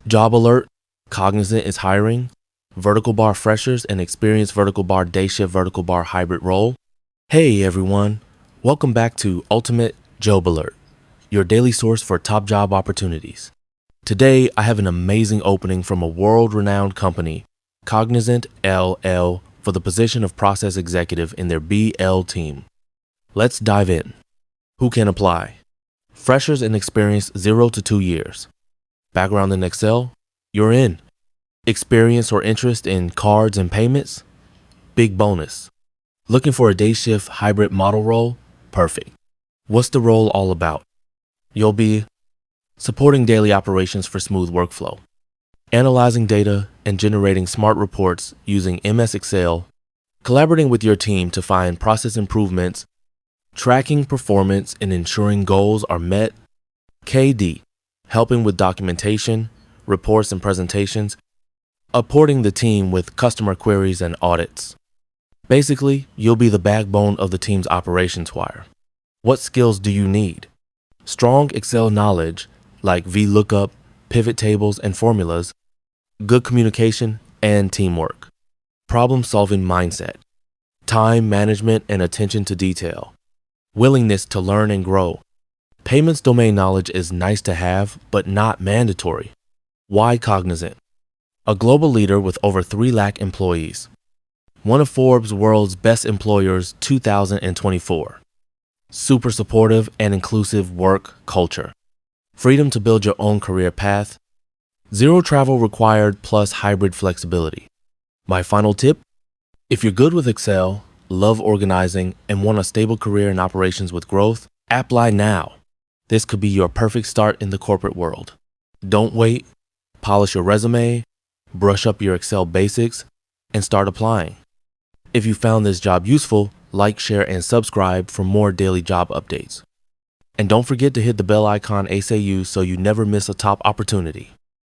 Job alert, Cognizant is hiring vertical bar freshers and experienced vertical bar day shift vertical bar hybrid role. Hey everyone, welcome back to Ultimate Job Alert, your daily source for top job opportunities. Today I have an amazing opening from a world-renowned company, Cognizant LL, for the position of process executive in their BL team. Let's dive in. Who can apply? Freshers and experienced 0 to 2 years. Background in Excel? You're in. Experience or interest in cards and payments? Big bonus. Looking for a day shift hybrid model role? Perfect. What's the role all about? You'll be supporting daily operations for smooth workflow, analyzing data and generating smart reports using MS Excel, collaborating with your team to find process improvements, tracking performance and ensuring goals are met. KD, helping with documentation, reports and presentations, supporting the team with customer queries and audits. Basically, you'll be the backbone of the team's operations wire. What skills do you need? Strong Excel knowledge like VLOOKUP, pivot tables, and formulas, good communication and teamwork, problem-solving mindset, time management and attention to detail, willingness to learn and grow. Payments domain knowledge is nice to have, but not mandatory. Why Cognizant? A global leader with over 3 lakh employees. One of Forbes' World's Best Employers 2024. Super supportive and inclusive work culture. Freedom to build your own career path. 0 travel required plus hybrid flexibility. My final tip? If you're good with Excel, love organizing, and want a stable career in operations with growth, apply now. This could be your perfect start in the corporate world. Don't wait. Polish your resume, brush up your Excel basics, and start applying. If you found this job useful, like, share, and subscribe for more daily job updates. And don't forget to hit the bell icon ASAP so you never miss a top opportunity.